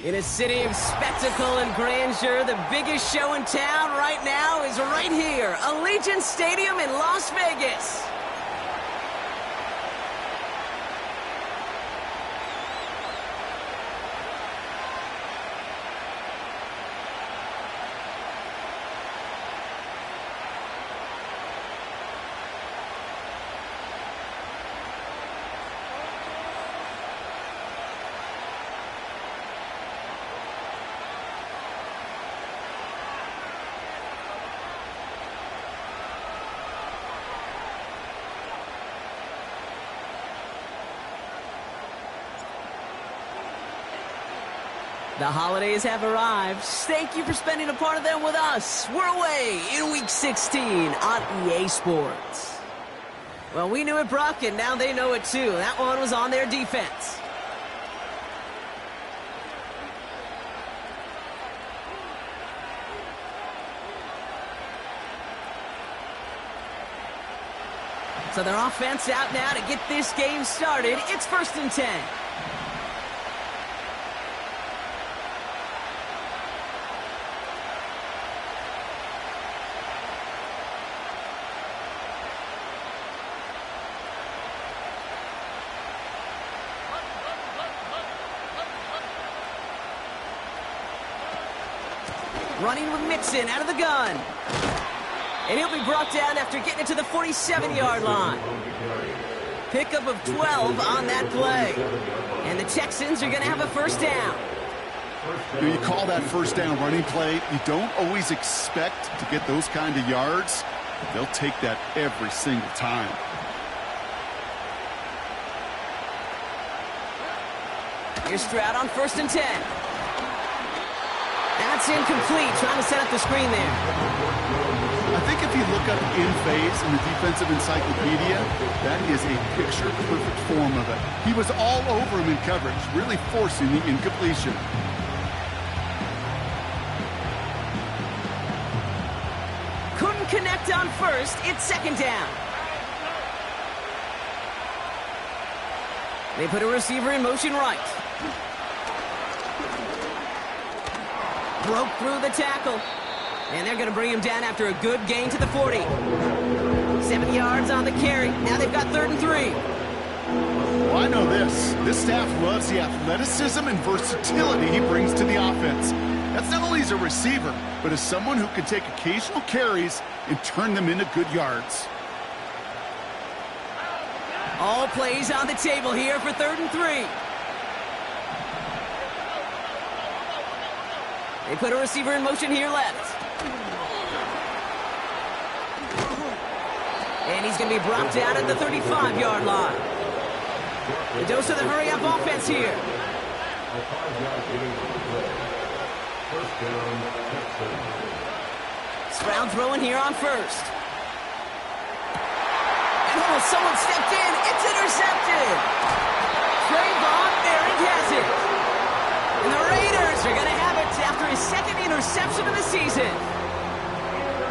In a city of spectacle and grandeur, the biggest show in town right now is right here, Allegiant Stadium in Las Vegas. The holidays have arrived. Thank you for spending a part of them with us. We're away in Week 16 on EA Sports. Well, we knew it, Brock, and now they know it too. That one was on their defense. So their offense out now to get this game started. It's 1st and 10. Running with Mixon out of the gun. And he'll be brought down after getting it to the 47-yard line. Pickup of 12 on that play. And the Texans are going to have a first down. You call that first down running play. You don't always expect to get those kind of yards. They'll take that every single time. Here's Stroud on 1st and 10. That's incomplete, trying to set up the screen there. I think if you look up in phase in the defensive encyclopedia, that is a picture-perfect form of it. He was all over him in coverage, really forcing the incompletion. Couldn't connect on 1st. It's 2nd down. They put a receiver in motion right. Broke through the tackle. And they're going to bring him down after a good gain to the 40. 7 yards on the carry. Now they've got 3rd and 3. Well, I know this. This staff loves the athleticism and versatility he brings to the offense. That's not only as a receiver, but as someone who can take occasional carries and turn them into good yards. All plays on the table here for 3rd and 3. They put a receiver in motion here left. And he's going to be brought down at the 35-yard line. The dose of the hurry-up offense here. Stroud throwing here on 1st. And someone stepped in. It's intercepted. Trayvon Merrick has it. And the Raiders are going to have it after his 2nd interception of the season.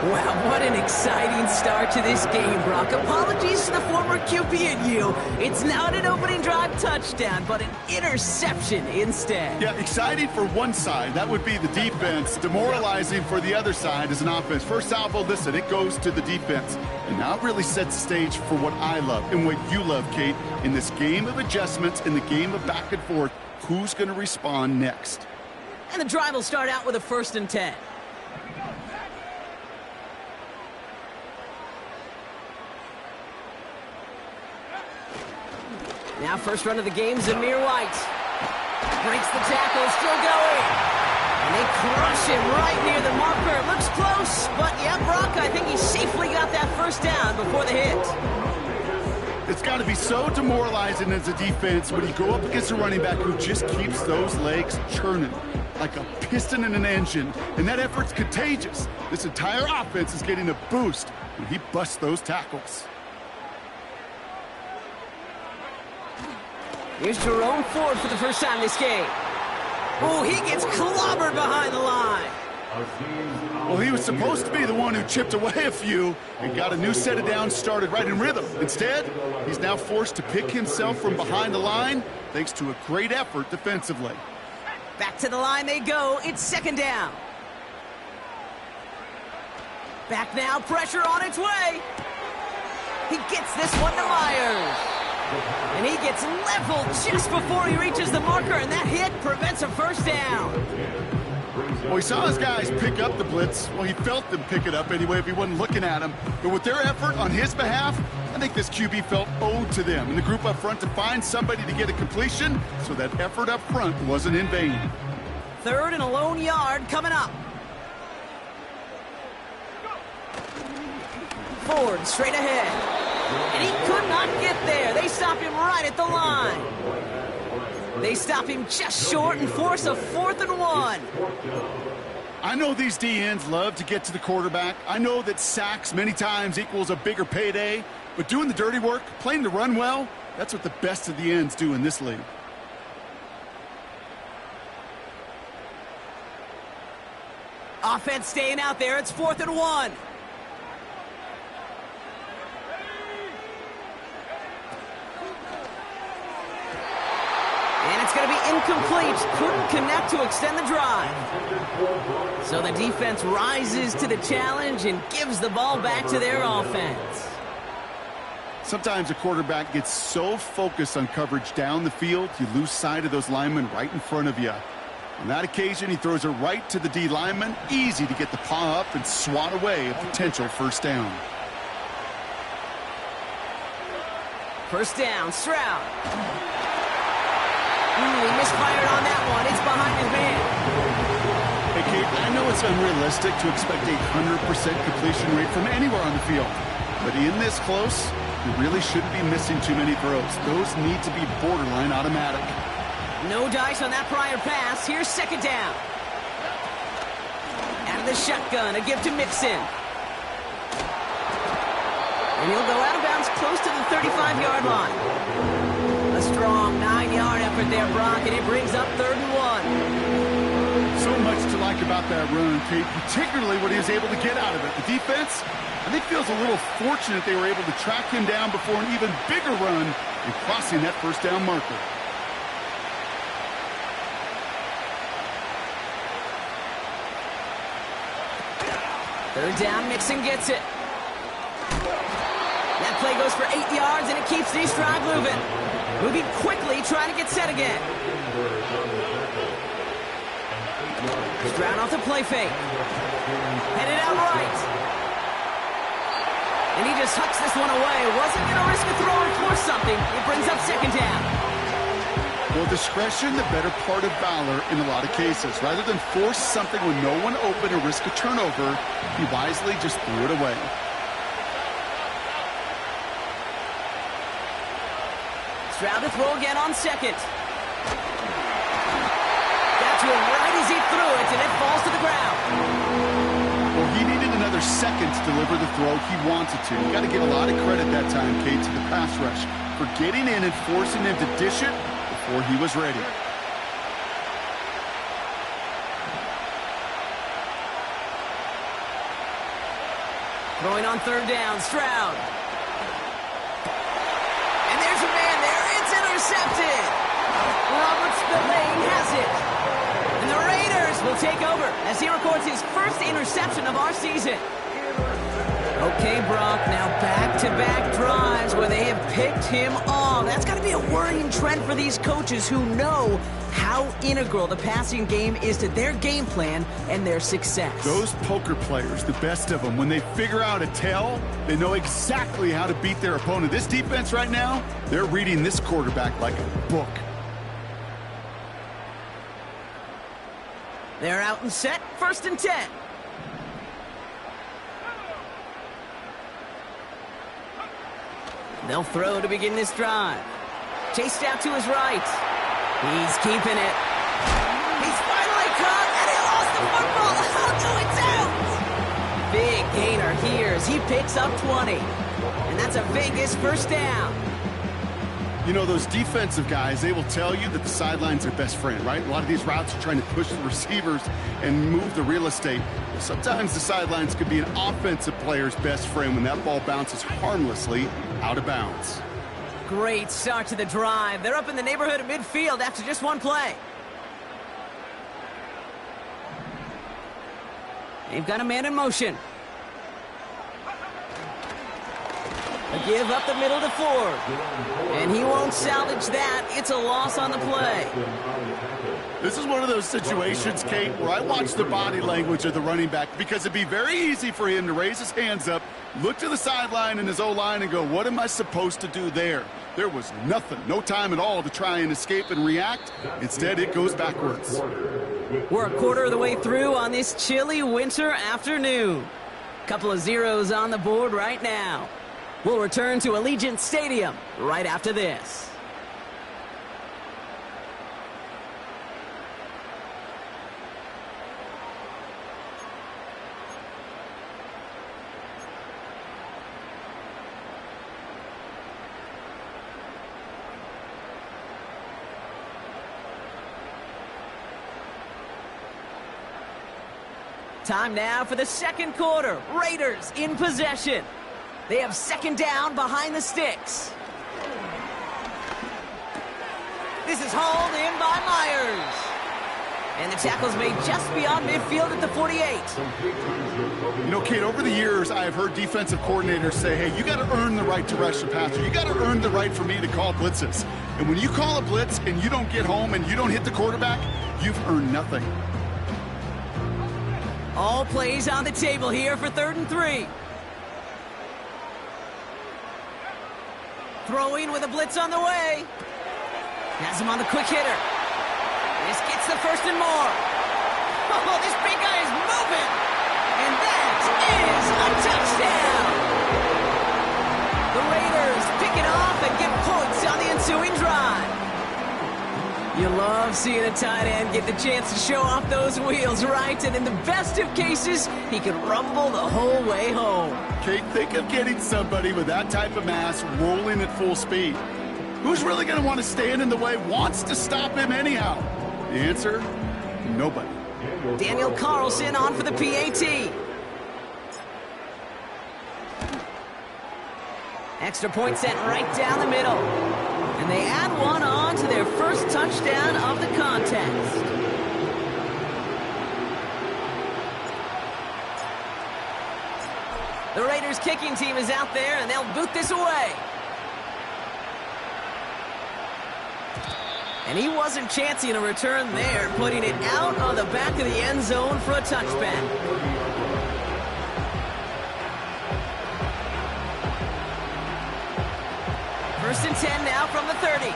Wow, what an exciting start to this game, Brock. Apologies to the former QB and you. It's not an opening drive touchdown, but an interception instead. Yeah, exciting for one side. That would be the defense. Demoralizing for the other side as an offense. First salvo, listen, it goes to the defense. And now it really sets the stage for what I love and what you love, Kate. In this game of adjustments, in the game of back and forth, who's going to respond next? And the drive will start out with a 1st and 10. Now first run of the game, Zamir White. Breaks the tackle, still going. And they crush him right near the marker. It looks close, but yeah, Brock, I think he safely got that first down before the hit. It's got to be so demoralizing as a defense when you go up against a running back who just keeps those legs churning like a piston in an engine. And that effort's contagious. This entire offense is getting a boost when he busts those tackles. Here's Jerome Ford for the first time this game. Oh, he gets clobbered behind the line. Well, he was supposed to be the one who chipped away a few and got a new set of downs started right in rhythm. Instead, he's now forced to pick himself from behind the line thanks to a great effort defensively. Back to the line they go. It's second down. Back now, pressure on its way. He gets this one to Myers. And he gets leveled just before he reaches the marker, and that hit prevents a first down. Well, he saw his guys pick up the blitz. Well, he felt them pick it up anyway if he wasn't looking at him. But with their effort on his behalf, I think this QB felt owed to them and the group up front to find somebody to get a completion, so that effort up front wasn't in vain. Third and a lone yard coming up. Ford straight ahead. And he could not get there. They stop him right at the line. They stop him just short and force a 4th and 1. I know these D-ends love to get to the quarterback. I know that sacks many times equals a bigger payday. But doing the dirty work, playing the run well, that's what the best of the ends do in this league. Offense staying out there. It's 4th and 1. And it's going to be incomplete. Couldn't connect to extend the drive. So the defense rises to the challenge and gives the ball back to their offense. Sometimes a quarterback gets so focused on coverage down the field, you lose sight of those linemen right in front of you. On that occasion, he throws it right to the D lineman. Easy to get the paw up and swat away a potential first down. First down, Stroud. He misfired on that one. It's behind his man. Hey, Kate, I know it's unrealistic to expect a 100% completion rate from anywhere on the field. But in this close, you really shouldn't be missing too many throws. Those need to be borderline automatic. No dice on that prior pass. Here's second down. Out of the shotgun, a give to Mixon. And he'll go out of bounds close to the 35-yard line. A strong 9-yard effort there, Brock, and it brings up 3rd and 1. So much to like about that run, Kate, particularly what he was able to get out of it. The defense, I think, feels a little fortunate they were able to track him down before an even bigger run and crossing that first down marker. Third down, Mixon gets it. That play goes for 8 yards, and it keeps this drive moving. Moving quickly, trying to get set again. Stroud off the play fake. Headed out right. And he just hucks this one away. Wasn't going to risk a throw or force something. It brings up second down. Well, discretion, the better part of valor in a lot of cases. Rather than force something with no one open or risk a turnover, he wisely just threw it away. Stroud to throw again on second. Got to him right as he threw it, and it falls to the ground. Well, he needed another second to deliver the throw he wanted to. You got to give a lot of credit that time, Kate, to the pass rush for getting in and forcing him to dish it before he was ready. Throwing on third down, Stroud. And there's a man there. It's intercepted. Robert Spillane has it. And the Raiders will take over as he records his first interception of our season. Okay, Brock, now back-to-back drives where they have picked him off. That's got to be a worrying trend for these coaches who know how integral the passing game is to their game plan and their success. Those poker players, the best of them, when they figure out a tell, they know exactly how to beat their opponent. This defense right now, they're reading this quarterback like a book. They're out and set, 1st and 10. They'll throw to begin this drive. Chased out to his right. He's keeping it. He's finally caught, and he lost the football. Oh, no, it's out. Big gainer here as he picks up 20. And that's a Vegas first down. You know, those defensive guys, they will tell you that the sideline's their best friend, right? A lot of these routes are trying to push the receivers and move the real estate. Sometimes the sidelines could be an offensive player's best friend when that ball bounces harmlessly out of bounds. Great start to the drive. They're up in the neighborhood of midfield after just one play. They've got a man in motion. A give up the middle to Ford. And he won't salvage that. It's a loss on the play. This is one of those situations, Kate, where I watch the body language of the running back because it'd be very easy for him to raise his hands up, look to the sideline in his O-line and go, what am I supposed to do there? There was nothing, no time at all to try and escape and react. Instead, it goes backwards. We're a quarter of the way through on this chilly winter afternoon. Couple of zeros on the board right now. We'll return to Allegiant Stadium right after this. Time now for the second quarter. Raiders in possession. They have second down behind the sticks. This is hauled in by Myers. And the tackle's made just beyond midfield at the 48. You know, Kate, over the years, I have heard defensive coordinators say, hey, you got to earn the right to rush the passer. You got to earn the right for me to call blitzes. And when you call a blitz and you don't get home and you don't hit the quarterback, you've earned nothing. All plays on the table here for 3rd and 3. Throwing with a blitz on the way. Has him on the quick hitter. This gets the 1st and more. Oh, this big guy is moving. And that is a touchdown. The Raiders pick it off and get points on the ensuing drive. You love seeing a tight end get the chance to show off those wheels, right? And in the best of cases, he can rumble the whole way home. Kate, think of getting somebody with that type of mass rolling at full speed. Who's really going to want to stand in the way, wants to stop him anyhow? The answer, nobody. Daniel Carlson on for the PAT. Extra point set right down the middle. And they add one on to their first touchdown of the contest. The Raiders kicking team is out there, and they'll boot this away. And he wasn't chancing a return there, putting it out on the back of the end zone for a touchback. First and 10 now from the 30.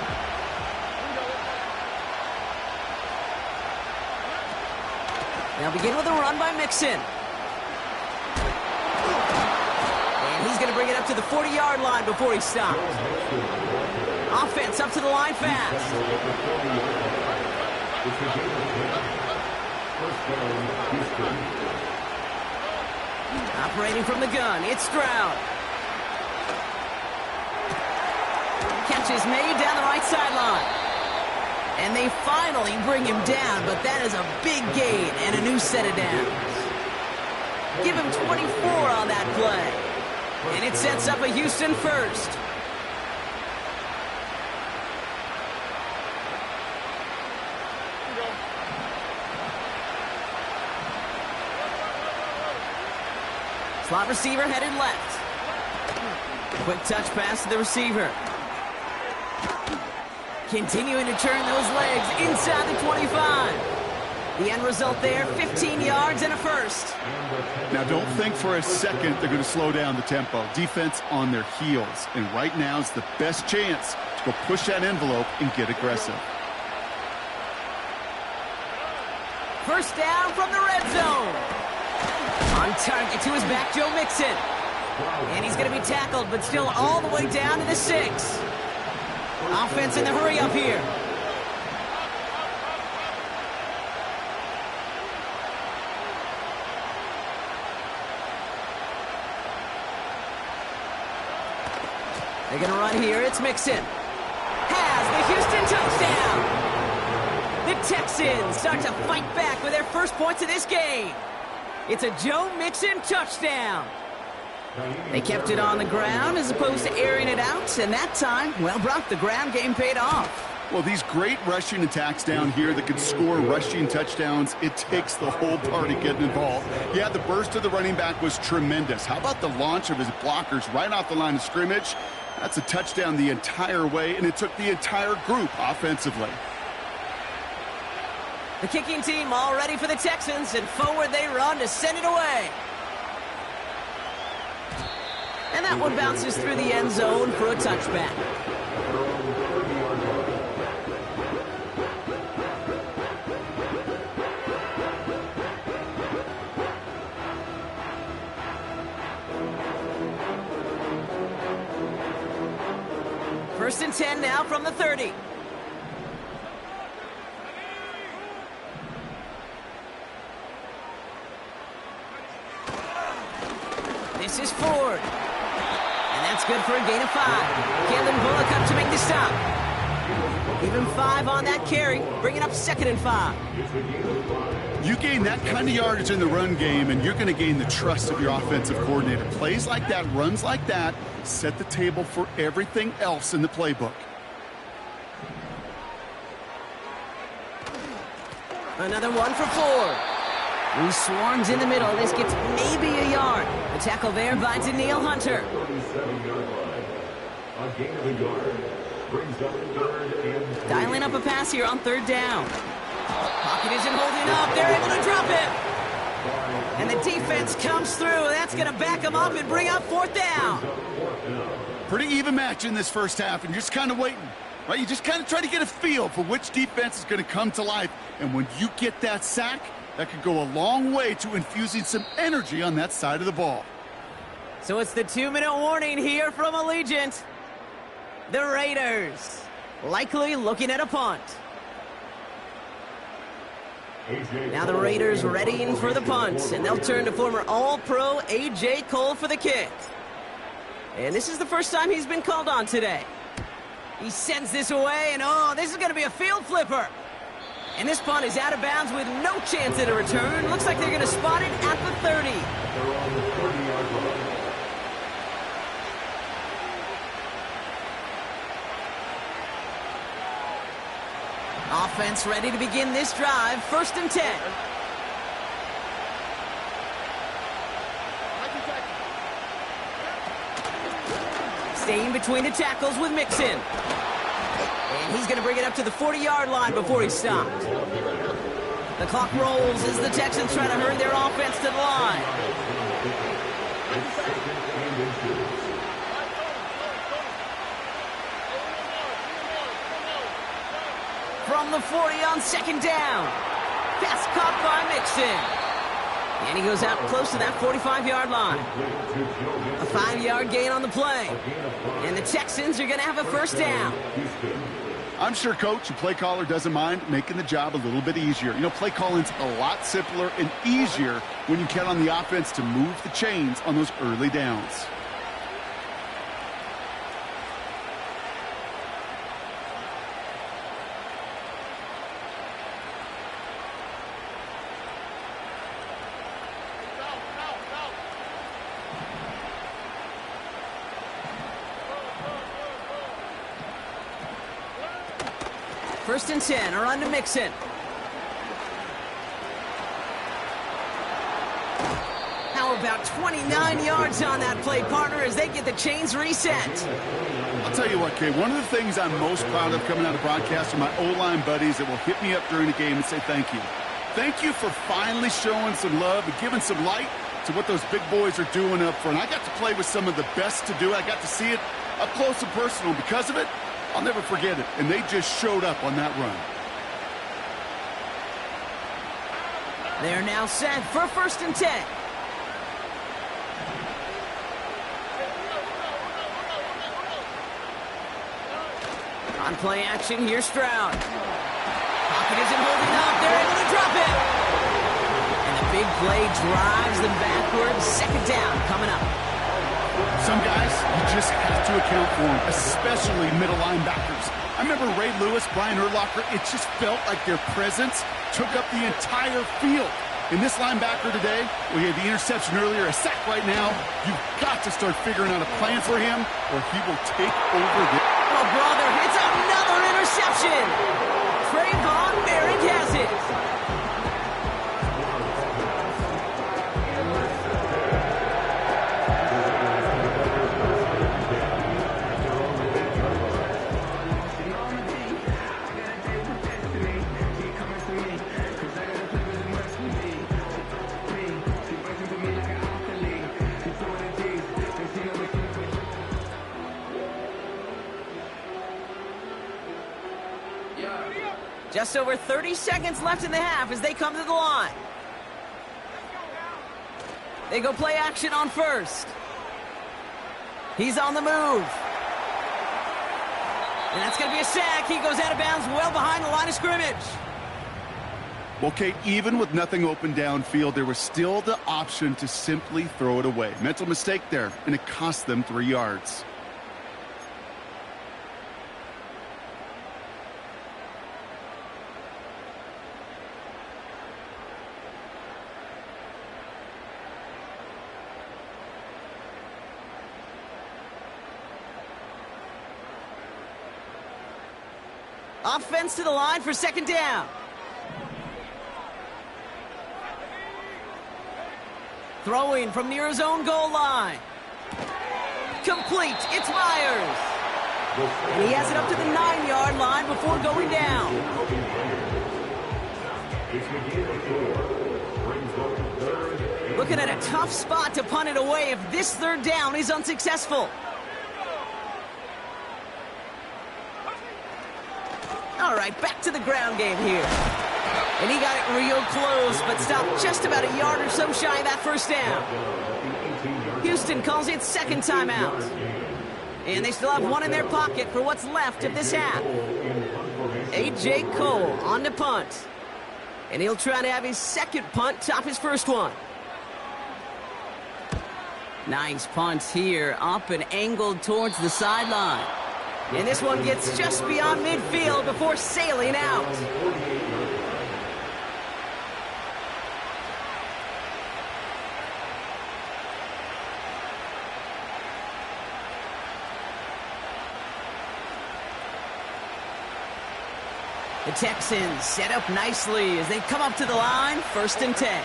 Now begin with a run by Mixon. And he's going to bring it up to the 40-yard line before he stops. Offense up to the line fast. Operating from the gun, it's Stroud. Catch is made down the right sideline. And they finally bring him down, but that is a big gain and a new set of downs. Give him 24 on that play. And it sets up a Houston first. Slot receiver headed left. Quick touch pass to the receiver. Continuing to turn those legs inside the 25. The end result there, 15 yards and a first. Now, don't think for a second they're going to slow down the tempo. Defense on their heels. And right now is the best chance to go push that envelope and get aggressive. First down from the red zone. On target to his back, Joe Mixon. And he's going to be tackled, but still all the way down to the 6. Offense in the hurry up here. They're going to run here. It's Mixon. Has the Houston touchdown. The Texans start to fight back with their first points of this game. It's a Joe Mixon touchdown. They kept it on the ground as opposed to airing it out, and that time, well, Brock, the ground game paid off. Well, these great rushing attacks down here that can score rushing touchdowns, it takes the whole party getting involved. Yeah, the burst of the running back was tremendous. How about the launch of his blockers right off the line of scrimmage? That's a touchdown the entire way, and it took the entire group offensively. The kicking team all ready for the Texans, and forward they run to send it away. And that one bounces through the end zone for a touchback. First and 10 now from the 30. This is Ford. And that's good for a gain of 5. Kalen Bullock up to make the stop. Even 5 on that carry, bringing up 2nd and 5. You gain that kind of yardage in the run game, and you're going to gain the trust of your offensive coordinator. Plays like that, runs like that, set the table for everything else in the playbook. Another one for Ford. He swarms in the middle. This gets maybe a yard. The tackle there by Danielle Hunter. Dialing up a pass here on 3rd down. Pocket isn't holding up. They're able to drop it. And the defense comes through. That's going to back them up and bring up 4th down. Pretty even match in this first half, and you're just kind of waiting. Right? You just kind of try to get a feel for which defense is going to come to life. And when you get that sack, that could go a long way to infusing some energy on that side of the ball. So it's the 2-minute warning here from Allegiant. The Raiders likely looking at a punt. Now the Raiders readying for the punt, and they'll turn to former All-Pro A.J. Cole for the kick. And this is the first time he's been called on today. He sends this away, and oh, this is going to be a field flipper. And this punt is out of bounds with no chance at a return. Looks like they're going to spot it at the 30. Offense ready to begin this drive. 1st and 10. Staying between the tackles with Mixon. And he's going to bring it up to the 40-yard line before he's stopped. The clock rolls as the Texans try to hurry their offense to the line. From the 40 on 2nd down. Pass caught by Mixon. And he goes out close to that 45-yard line. A 5-yard gain on the play. And the Texans are going to have a 1st down. I'm sure, Coach, the play caller doesn't mind making the job a little bit easier. You know, play calling's a lot simpler and easier when you count on the offense to move the chains on those early downs. First and 10, or on to Mixon. How about 29 yards on that play, partner, as they get the chains reset? I'll tell you what, Kay, one of the things I'm most proud of coming out of broadcast are my O-line buddies that will hit me up during the game and say thank you. Thank you for finally showing some love and giving some light to what those big boys are doing up front. I got to play with some of the best to do it. I got to see it up close and personal. Because of it, I'll never forget it. And they just showed up on that run. They're now set for 1st and 10. On play action, here's Stroud. Pocket isn't holding up. They're able to drop it. And the big play drives them backwards. 2nd down coming up. Some guys, you just have to account for them, especially middle linebackers. I remember Ray Lewis, Brian Urlacher, it just felt like their presence took up the entire field. In this linebacker today, we had the interception earlier, a sack right now. You've got to start figuring out a plan for him, or he will take over the... Oh, brother, it's another interception. interception. Trayvon Merrick has it. Just over 30 seconds left in the half as they come to the line. They go play action on first. He's on the move. And that's going to be a sack. He goes out of bounds well behind the line of scrimmage. Well, Kate, even with nothing open downfield, there was still the option to simply throw it away. Mental mistake there, and it cost them 3 yards. Offense to the line for second down. Throwing from near his own goal line. Complete. It's Myers. And he has it up to the 9-yard line before going down. Looking at a tough spot to punt it away if this third down is unsuccessful. All right, back to the ground game here. And he got it real close, but stopped just about a yard or so shy of that first down. Houston calls it second timeout. And they still have one in their pocket for what's left of this half. A.J. Cole on the punt. And he'll try to have his second punt top his first one. Nice punt here, up and angled towards the sideline. And this one gets just beyond midfield before sailing out. The Texans set up nicely as they come up to the line, 1st and 10.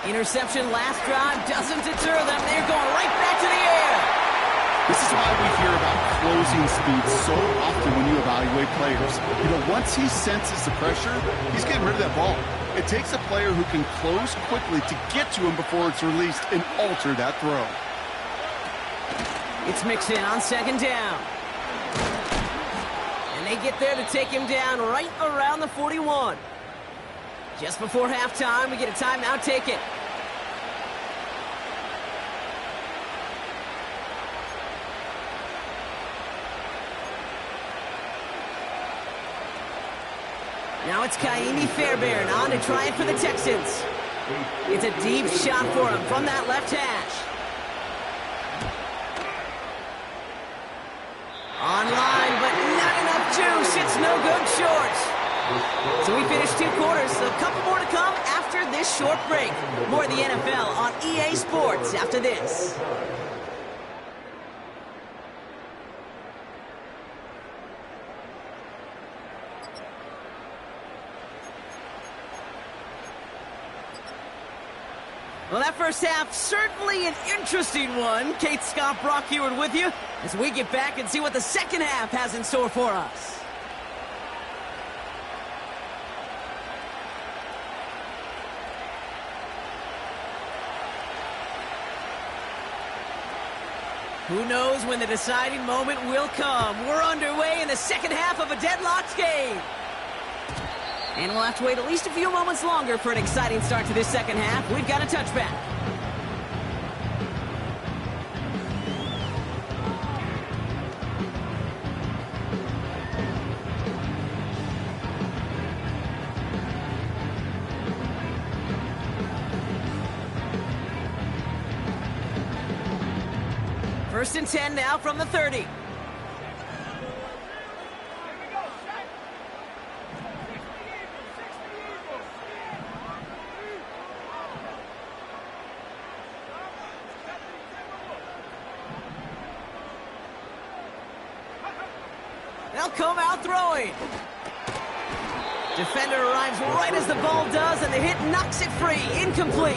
Interception last drive doesn't deter them. They're going right back to the air. This is why we hear about closing speed so often when you evaluate players. You know, once he senses the pressure, he's getting rid of that ball. It takes a player who can close quickly to get to him before it's released and alter that throw. It's Mixon on second down. And they get there to take him down right around the 41. Just before halftime, we get a timeout taken. Now it's Kaimi Fairbairn on to try it for the Texans. It's a deep shot for him from that left hash. Online, but not enough juice. It's no good short. So we finished 2 quarters, so a couple more to come after this short break. More of the NFL on EA Sports after this. Well, that first half, certainly an interesting one. Kate, Scott, Brock here with you as we get back and see what the second half has in store for us. Who knows when the deciding moment will come. We're underway in the second half of a deadlocked game. And we'll have to wait at least a few moments longer for an exciting start to this second half. We've got a touchback. First and 10 now from the 30. They'll come out throwing. Defender arrives right as the ball does, and the hit knocks it free. Incomplete.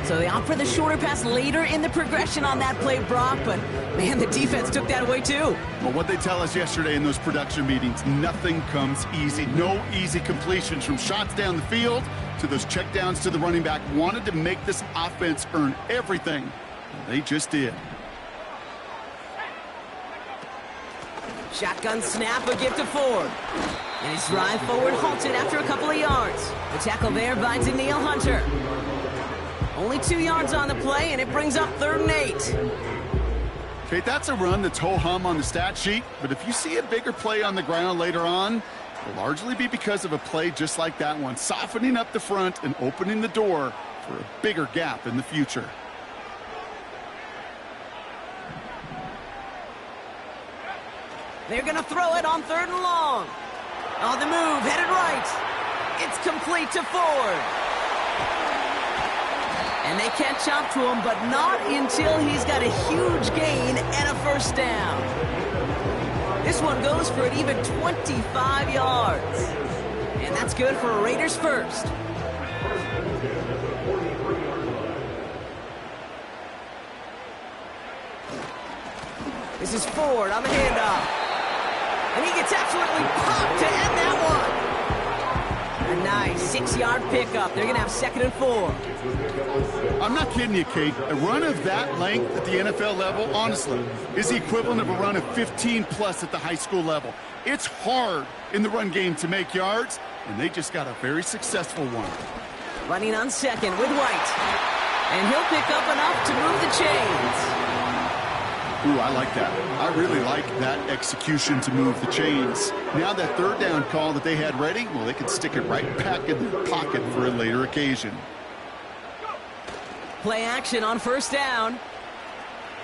So they opt for the shorter pass later in the progression on that play, Brock, but man, the defense took that away too. Well, what they tell us yesterday in those production meetings, nothing comes easy. No easy completions from shots down the field to those checkdowns to the running back. Wanted to make this offense earn everything. They just did. Shotgun snap, a give to Ford. And his drive forward halted after a couple of yards. The tackle there by Daniil Hunter. Only 2 yards on the play, and it brings up 3rd and 8. Okay, that's a run that's ho-hum on the stat sheet, but if you see a bigger play on the ground later on, it'll largely be because of a play just like that one, softening up the front and opening the door for a bigger gap in the future. They're going to throw it on 3rd and long. On the move, headed right. It's complete to Ford. And they catch up to him, but not until he's got a huge gain and a 1st down. This one goes for an even 25 yards. And that's good for a Raiders 1st. This is Ford on the handoff. And he gets absolutely popped to end that one. A nice 6-yard pickup. They're going to have 2nd and 4. I'm not kidding you, Kate. A run of that length at the NFL level, honestly, is the equivalent of a run of 15-plus at the high school level. It's hard in the run game to make yards, and they just got a very successful one. Running on 2nd with White. And he'll pick up enough to move the chains. Ooh, I like that. I really like that execution to move the chains. Now that 3rd down call that they had ready, well, they can stick it right back in their pocket for a later occasion. Play action on 1st down.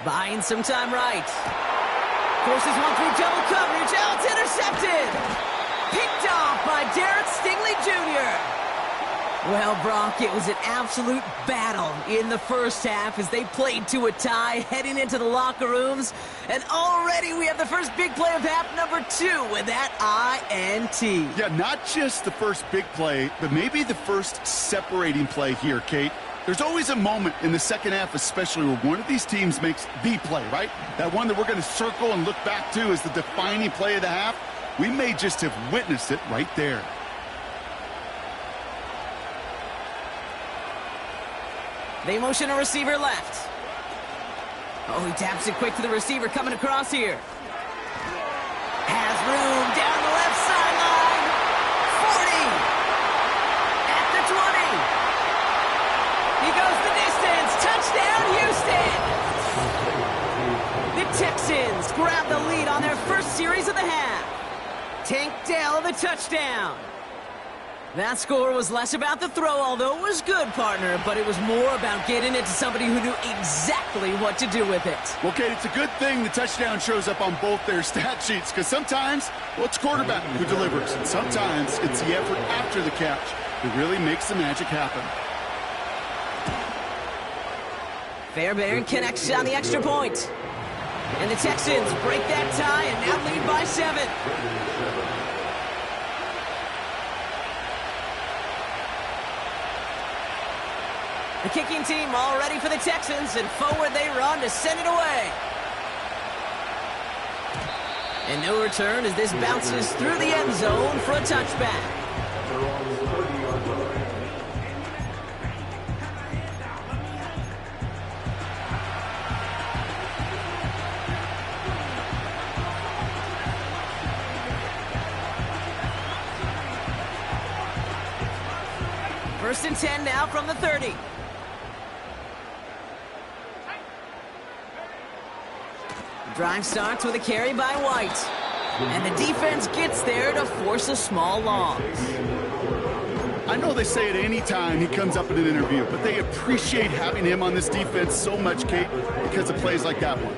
Buying some time right. Forces one through double coverage. Oh, it's intercepted. Picked off by Derek Stingley Jr. Well, Brock, it was an absolute battle in the 1st half as they played to a tie heading into the locker rooms. And already we have the first big play of half number 2 with that INT. Yeah, not just the first big play, but maybe the first separating play here, Kate. There's always a moment in the 2nd half, especially where one of these teams makes the play, right? That one that we're going to circle and look back to as the defining play of the half. We may just have witnessed it right there. They motion a receiver left. Oh, he taps it quick to the receiver coming across here. Has room down the left sideline. 40. At the 20. He goes the distance. Touchdown, Houston. The Texans grab the lead on their first series of the half. Tank Dell the touchdown. That score was less about the throw, although it was good, partner, but it was more about getting it to somebody who knew exactly what to do with it. Well, Kate, it's a good thing the touchdown shows up on both their stat sheets, because sometimes, well, it's quarterback who delivers, and sometimes it's the effort after the catch that really makes the magic happen. Fairbairn connects on the extra point. And the Texans break that tie and now lead by 7. The kicking team all ready for the Texans, and forward they run to send it away. And no return as this bounces through the end zone for a touchback. First and 10 now from the 30. Drive starts with a carry by White. And the defense gets there to force a small loss. I know they say it any time he comes up in an interview, but they appreciate having him on this defense so much, Kate, because of plays like that one.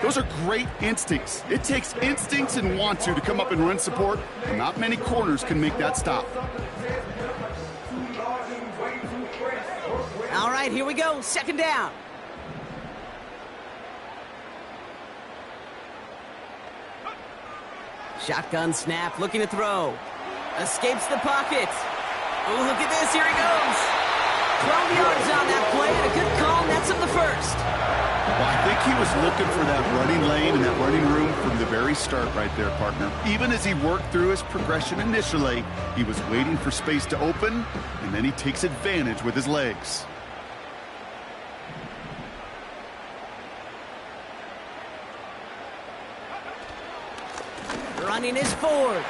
Those are great instincts. It takes instincts and want to come up and run support, and not many corners can make that stop. All right, here we go. 2nd down. Shotgun snap, looking to throw. Escapes the pocket. Oh, look at this. Here he goes. 12 yards on that play, and a good call nets him the first. Well, I think he was looking for that running lane and that running room from the very start right there, partner. Even as he worked through his progression initially, he was waiting for space to open, and then he takes advantage with his legs. Running is Ford,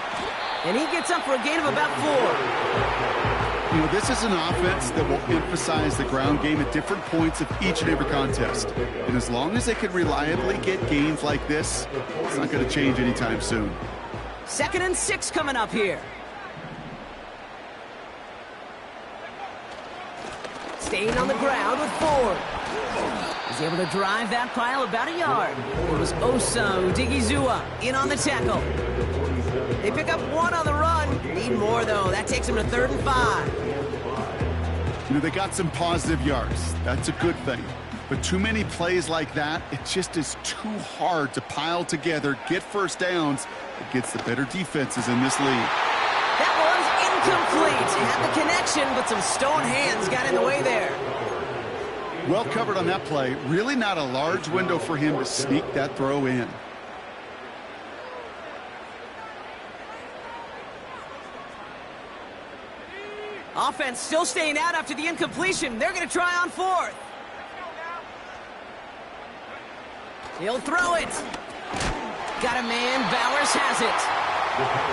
and he gets up for a gain of about 4. You know, this is an offense that will emphasize the ground game at different points of each and every contest. And as long as they can reliably get gains like this, it's not going to change anytime soon. 2nd and 6 coming up here. Staying on the ground with Ford. He's able to drive that pile about a yard. It was Osa Odigizua in on the tackle. They pick up 1 on the run. Need more, though. That takes them to 3rd and 5. You know, they got some positive yards. That's a good thing. But too many plays like that, it just is too hard to pile together, get first downs against the better defenses in this league. That one's incomplete. He had the connection, but some stone hands got in the way there. Well covered on that play. Really not a large window for him to sneak that throw in. Offense still staying out after the incompletion. They're going to try on 4th. He'll throw it. Got a man. Bowers has it.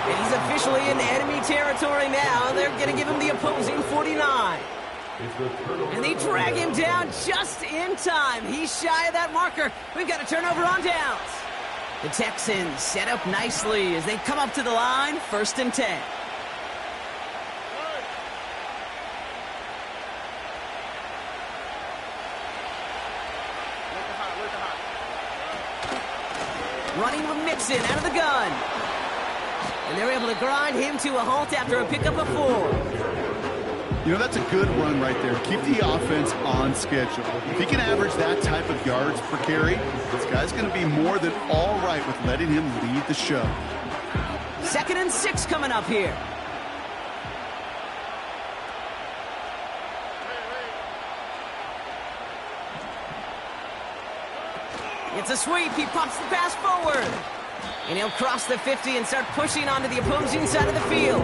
And he's officially in enemy territory now. They're going to give him the opposing 49. And they drag him down just in time. He's shy of that marker. We've got a turnover on downs. The Texans set up nicely as they come up to the line. 1st and 10. Running with Mixon out of the gun. And they're able to grind him to a halt after a pickup of 4. You know, that's a good run right there. Keep the offense on schedule. If he can average that type of yards per carry, this guy's going to be more than all right with letting him lead the show. 2nd and 6 coming up here. It's a sweep. He pops the pass forward. And he'll cross the 50 and start pushing onto the opposing side of the field.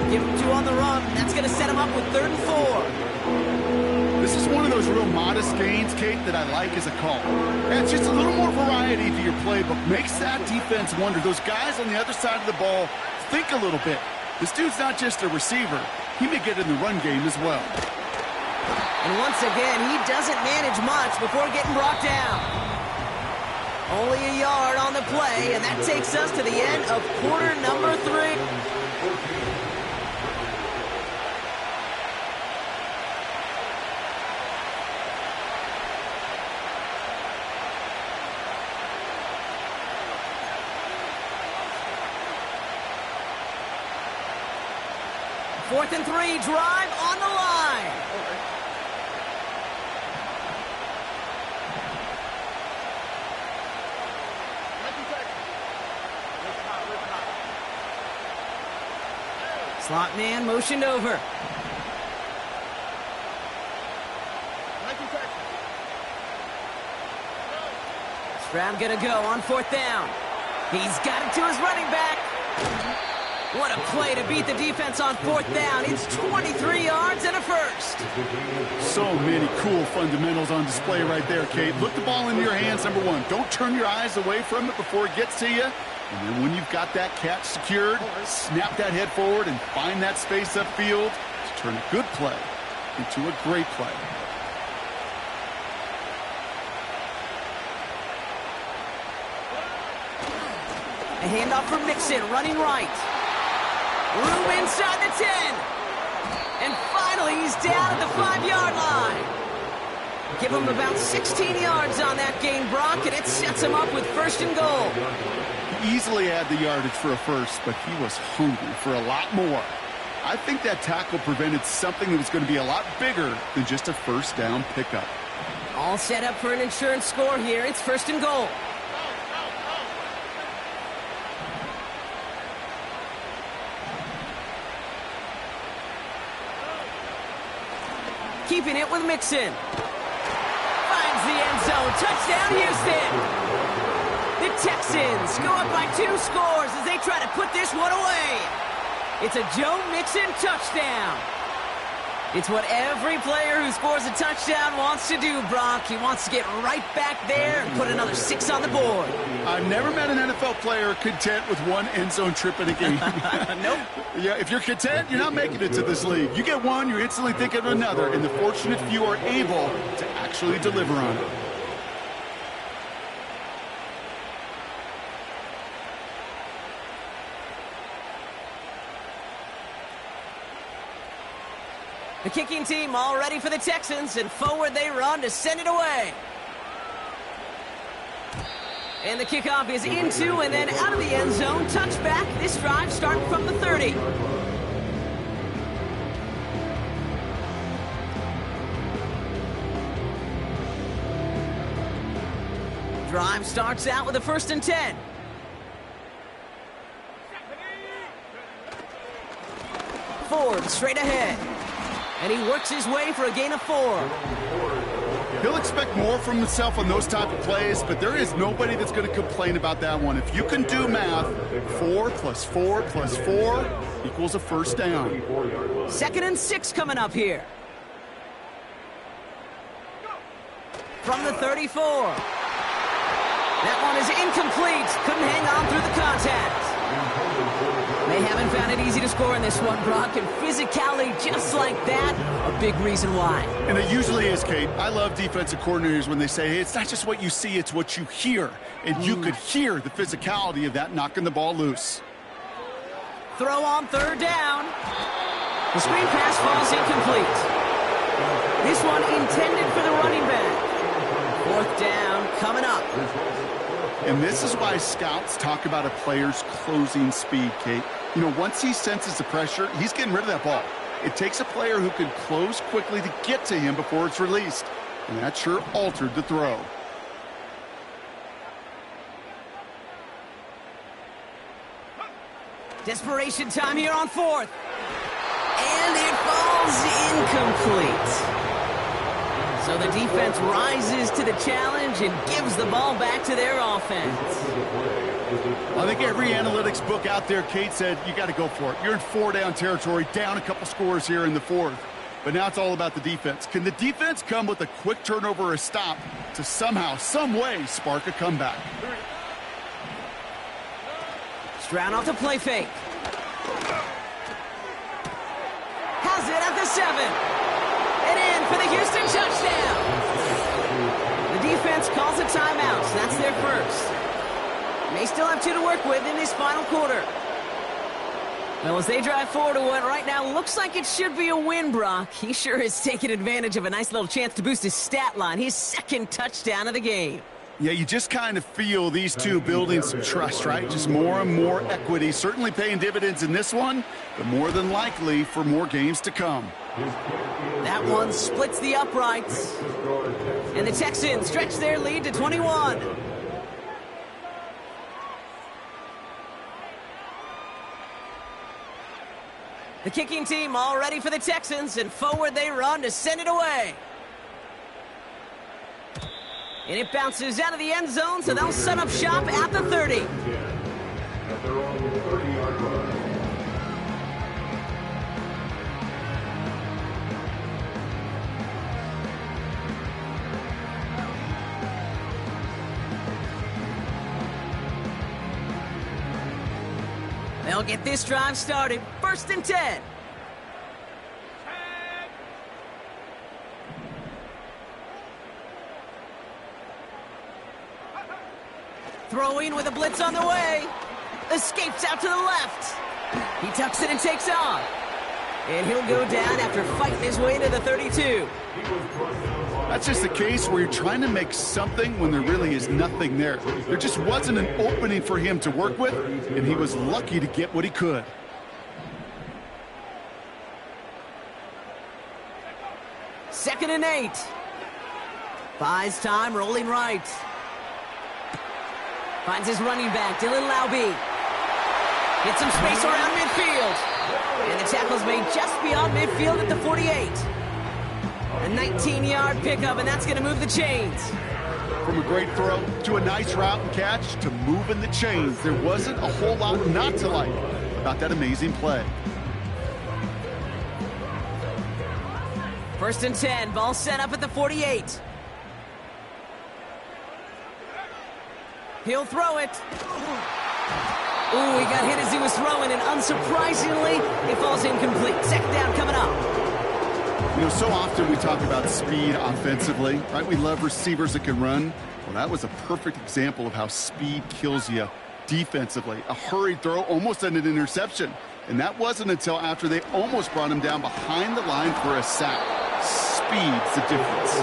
Give him 2 on the run. That's going to set him up with 3rd and 4. This is one of those real modest gains, Kate, that I like as a call. And it's just a little more variety to your playbook. Makes that defense wonder. Those guys on the other side of the ball think a little bit. This dude's not just a receiver. He may get in the run game as well. And once again, he doesn't manage much before getting brought down. Only a yard on the play, and that takes us to the end of quarter number 3. Fourth and 3, drive on the line. Slot man motioned over. Stroud gonna go on 4th down. He's got it to his running back. What a play to beat the defense on 4th down. It's 23 yards and a first. So many cool fundamentals on display right there, Kate. Look the ball into your hands, number 1. Don't turn your eyes away from it before it gets to you. And then when you've got that catch secured, snap that head forward and find that space upfield to turn a good play into a great play. A handoff from Mixon, running right. Room inside the 10. And finally, he's down at the 5-yard line. Give him about 16 yards on that gain, Brock, and it sets him up with 1st and goal. He easily had the yardage for a first, but he was hungry for a lot more. I think that tackle prevented something that was going to be a lot bigger than just a 1st down pickup. All set up for an insurance score here. It's 1st and goal. keeping it with Mixon. Finds the end zone. Touchdown, Houston. The Texans go up by 2 scores as they try to put this one away. It's a Joe Mixon touchdown. It's what every player who scores a touchdown wants to do, Brock. He wants to get right back there and put another 6 on the board. I've never met an NFL player content with 1 end zone trip in a game. Nope. Yeah, if you're content, you're not making it to this league. You get one, you're instantly thinking of another, and the fortunate few are able to actually deliver on it. The kicking team all ready for the Texans, and forward they run to send it away. And the kickoff is into and then out of the end zone. Touchback. This drive starting from the 30. Drive starts out with a 1st and 10. Ford straight ahead. And he works his way for a gain of 4. He'll expect more from himself on those type of plays, but there is nobody that's going to complain about that one. If you can do math, 4 plus 4 plus 4 equals a 1st down. 2nd and 6 coming up here. From the 34. That one is incomplete. Couldn't hang on through the contact. They haven't found it easy to score in this one, Brock, and physicality just like that, a big reason why. And it usually is, Kate. I love defensive coordinators when they say, hey, it's not just what you see, it's what you hear. And you could hear the physicality of that knocking the ball loose. Throw on 3rd down. The screen pass falls incomplete. This one intended for the running back. 4th down coming up. And this is why scouts talk about a player's closing speed, Kate. You know, once he senses the pressure, he's getting rid of that ball. It takes a player who can close quickly to get to him before it's released. And that sure altered the throw. Desperation time here on 4th. And it falls incomplete. So the defense rises to the challenge and gives the ball back to their offense. I think every analytics book out there, Kate, said you got to go for it. You're in 4-down territory, down a couple scores here in the 4th. But now it's all about the defense. Can the defense come with a quick turnover or a stop to somehow, some way, spark a comeback? Stroud off the play fake. Has it at the 7. And in for the Houston touchdown. The defense calls a timeout. So that's their 1st. They still have 2 to work with in this final quarter. Well, as they drive forward to what right now looks like it should be a win, Brock. He sure is taking advantage of a nice little chance to boost his stat line. His 2nd touchdown of the game. Yeah, you just kind of feel these two building some trust, right? Just more and more equity. Certainly paying dividends in this one, but more than likely for more games to come. That one splits the uprights. And the Texans stretch their lead to 21. The kicking team all ready for the Texans, and forward they run to send it away. And it bounces out of the end zone, so they'll set up shop at the 30. They'll get this drive started. 1st and 10. Throwing with a blitz on the way. Escapes out to the left. He tucks it and takes off. And he'll go down after fighting his way to the 32. That's just a case where you're trying to make something when there really is nothing there. There just wasn't an opening for him to work with, and he was lucky to get what he could. Second and 8. Buys time, rolling right. Finds his running back, Dylan Laube. Gets some space around midfield. And the tackle's made just beyond midfield at the 48. A 19-yard pickup, and that's going to move the chains. From a great throw to a nice route and catch to moving the chains, there wasn't a whole lot not to like about that amazing play. 1st and 10, ball set up at the 48. He'll throw it. Ooh, he got hit as he was throwing, and unsurprisingly, it falls incomplete. 2nd down coming up. You know, so often we talk about speed offensively, right? We love receivers that can run. Well, that was a perfect example of how speed kills you defensively. A hurried throw almost ended an interception. And that wasn't until after they almost brought him down behind the line for a sack. Speed's the difference.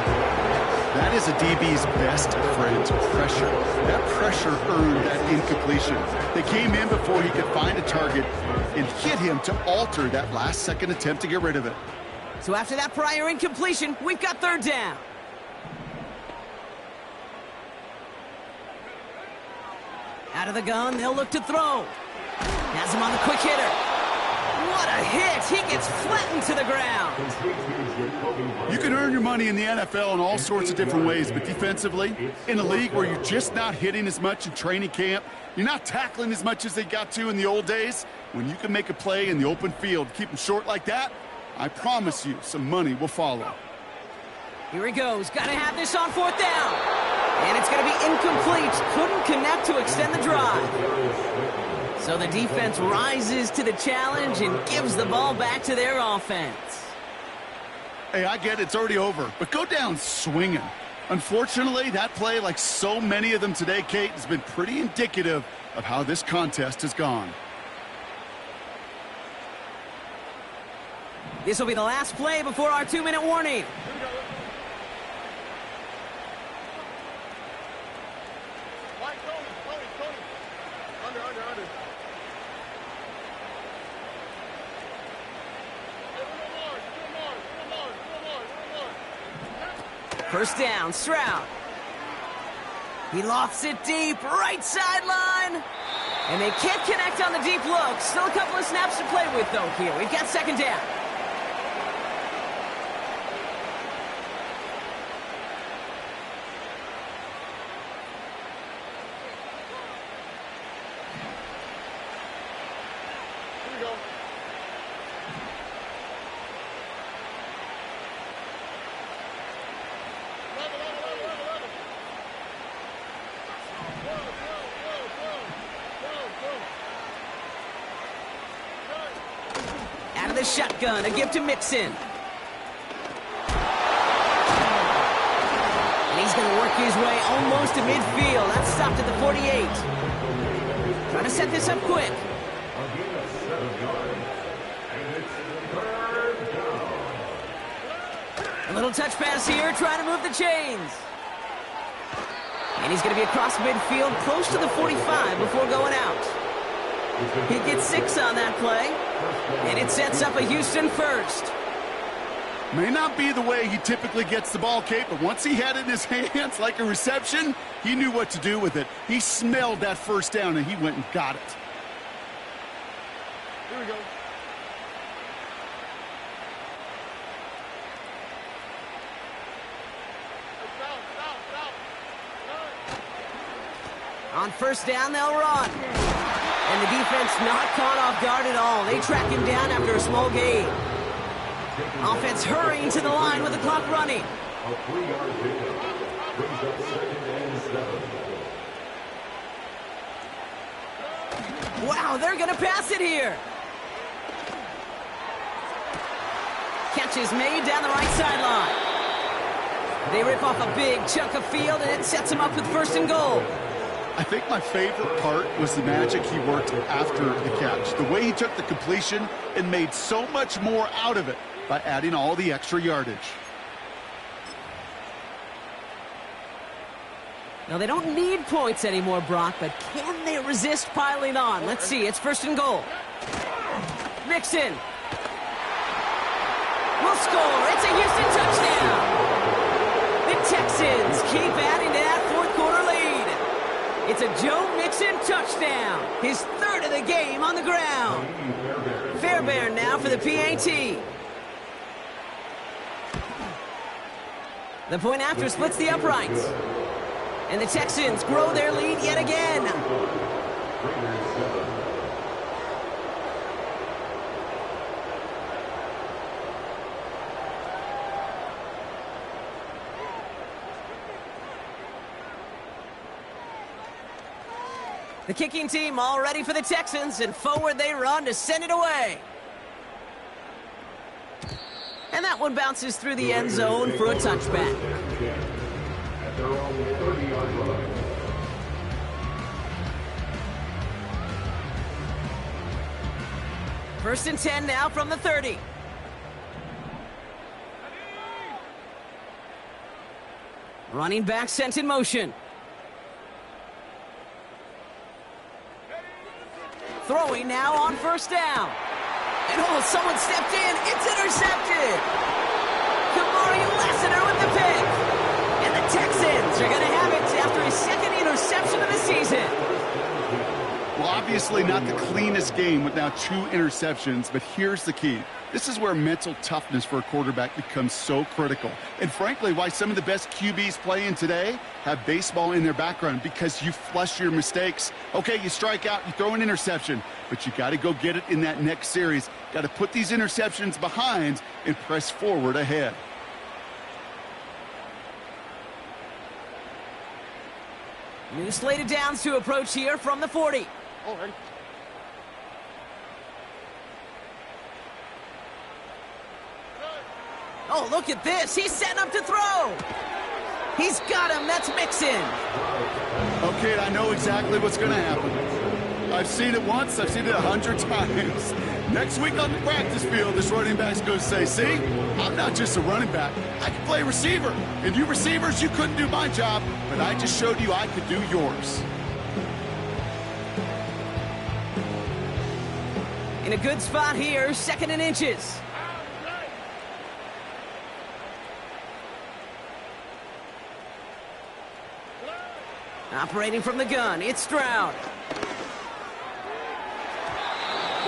That is a DB's best friend, pressure. That pressure earned that incompletion. They came in before he could find a target and hit him to alter that last-second attempt to get rid of it. So after that prior incompletion, we've got 3rd down. Out of the gun, they'll look to throw. Has him on the quick hitter. What a hit! He gets flattened to the ground. You can earn your money in the NFL in all sorts of different ways, but defensively, in a league where you're just not hitting as much in training camp, you're not tackling as much as they got to in the old days, when you can make a play in the open field, keep them short like that, I promise you some money will follow. Here he goes. Got to have this on 4th down. And it's going to be incomplete. Couldn't connect to extend the drive. So the defense rises to the challenge and gives the ball back to their offense. Hey, I get it's already over, but go down swinging. Unfortunately, that play, like so many of them today, Kate, has been pretty indicative of how this contest has gone. This will be the last play before our 2-minute warning. First down, Stroud. He lofts it deep, right sideline. And they can't connect on the deep look. Still a couple of snaps to play with, though, here. We've got 2nd down. The shotgun, a give to Mixon. And he's going to work his way almost to midfield. That's stopped at the 48. Trying to set this up quick. A little touch pass here, trying to move the chains. And he's going to be across midfield, close to the 45 before going out. He gets 6 on that play. And it sets up a Houston first. May not be the way he typically gets the ball, Kate, but once he had it in his hands like a reception, he knew what to do with it. He smelled that first down, and he went and got it. Here we go. On first down, they'll run. And the defense not caught off guard at all. They track him down after a small gain. Offense hurrying to the line with the clock running. Wow, they're going to pass it here. Catch is made down the right sideline. They rip off a big chunk of field, and it sets them up with 1st and goal. I think my favorite part was the magic he worked after the catch. The way he took the completion and made so much more out of it by adding all the extra yardage. Now, they don't need points anymore, Brock, but can they resist piling on? Let's see. It's 1st and goal. Mixon. Will score. It's a Houston touchdown. The Texans keep adding to that 4th quarter lead. It's a Joe Mixon touchdown. His 3rd of the game on the ground. Fairbairn now for the PAT. The point after splits the uprights. And the Texans grow their lead yet again. The kicking team all ready for the Texans, and forward they run to send it away. And that one bounces through the end zone for a touchback. First and 10 now from the 30. Running back sent in motion. Throwing now on first down. And someone stepped in. It's intercepted. Kamari Lassiter with the pick. And the Texans are going to have it after his second interception of the season. Well, obviously not the cleanest game with now 2 interceptions, but here's the key. This is where mental toughness for a quarterback becomes so critical. And frankly, why some of the best QBs playing today have baseball in their background, because you flush your mistakes. Okay, you strike out, you throw an interception, but you got to go get it in that next series. Got to put these interceptions behind and press forward ahead. New slated downs to approach here from the 40. Already. Oh, look at this. He's setting up to throw. He's got him. That's Mixon. Okay, I know exactly what's going to happen. I've seen it once. I've seen it 100 times. Next week on the practice field, this running back's going to say, see, I'm not just a running back. I can play receiver. And you receivers, you couldn't do my job, but I just showed you I could do yours. In a good spot here, second and inches. Operating from the gun, it's Stroud.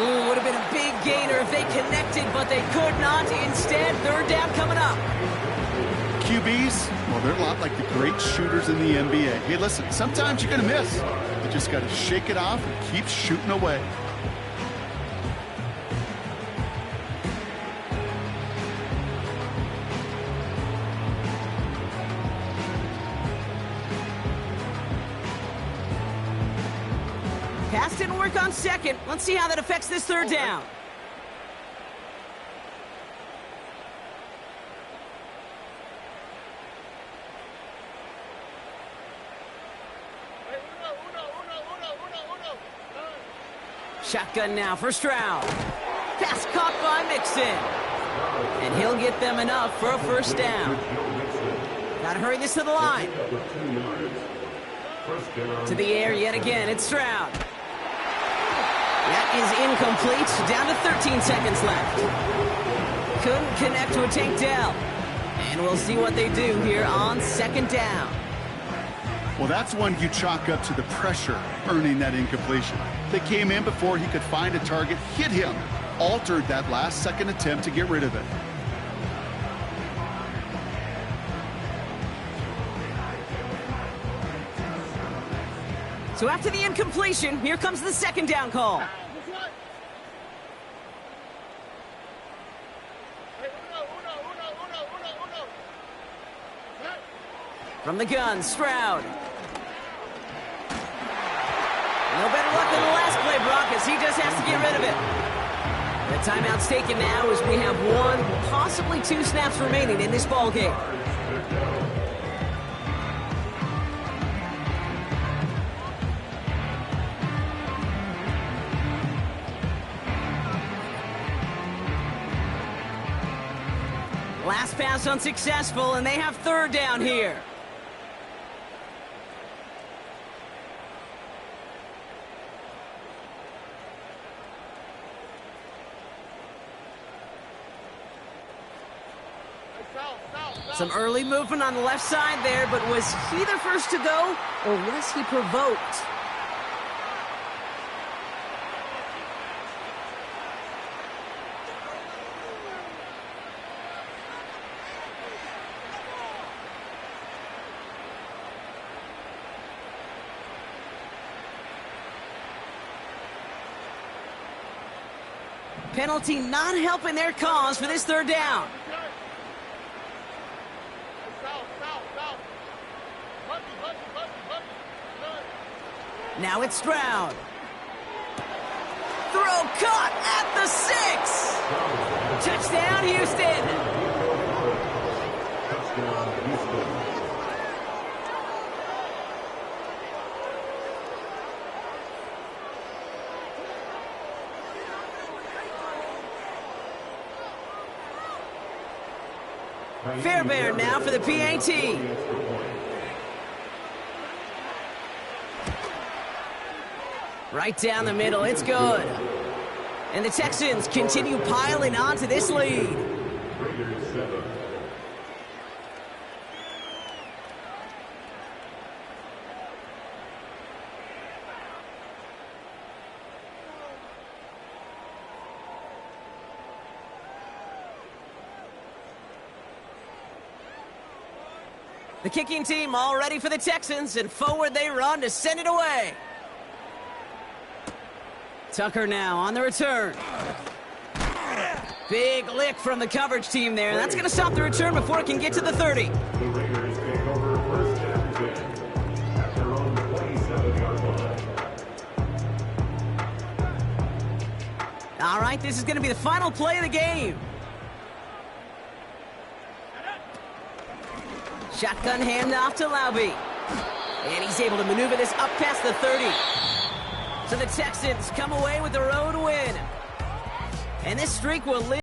Ooh, would have been a big gainer if they connected, but they could not. Instead, third down coming up. QBs, well, they're a lot like the great shooters in the NBA. Hey, listen, sometimes you're going to miss. You just got to shake it off and keep shooting away. Pass didn't work on second. Let's see how that affects this third down. Shotgun now for Stroud. Pass caught by Mixon. And he'll get them enough for a first down. Gotta hurry this to the line. To the air yet again, it's Stroud. That is incomplete. Down to 13 seconds left. Couldn't connect to a Tank Dell. And we'll see what they do here on second down. Well, that's one you chalk up to the pressure earning that incompletion. They came in before he could find a target, hit him, altered that last second attempt to get rid of it. So after the incompletion, here comes the second down call. From the gun, Stroud. No better luck than the last play, Brock, as he just has to get rid of it. The timeout's taken now as we have 1, possibly 2 snaps remaining in this ball game. Last pass unsuccessful, and they have third down here. Some early movement on the left side there, but was he the first to go, or was he provoked? Penalty not helping their cause for this third down. Now it's Stroud. Throw caught at the 6. Touchdown, Houston. Fairbairn now for the PAT. Right down the middle, it's good. And the Texans continue piling on to this lead. The kicking team all ready for the Texans, and forward they run to send it away. Tucker now on the return. Big lick from the coverage team there. That's going to stop the return before it can get to the 30. All right, this is going to be the final play of the game. Shotgun handoff to LV. And he's able to maneuver this up past the 30. So the Texans come away with the road win. And this streak will live.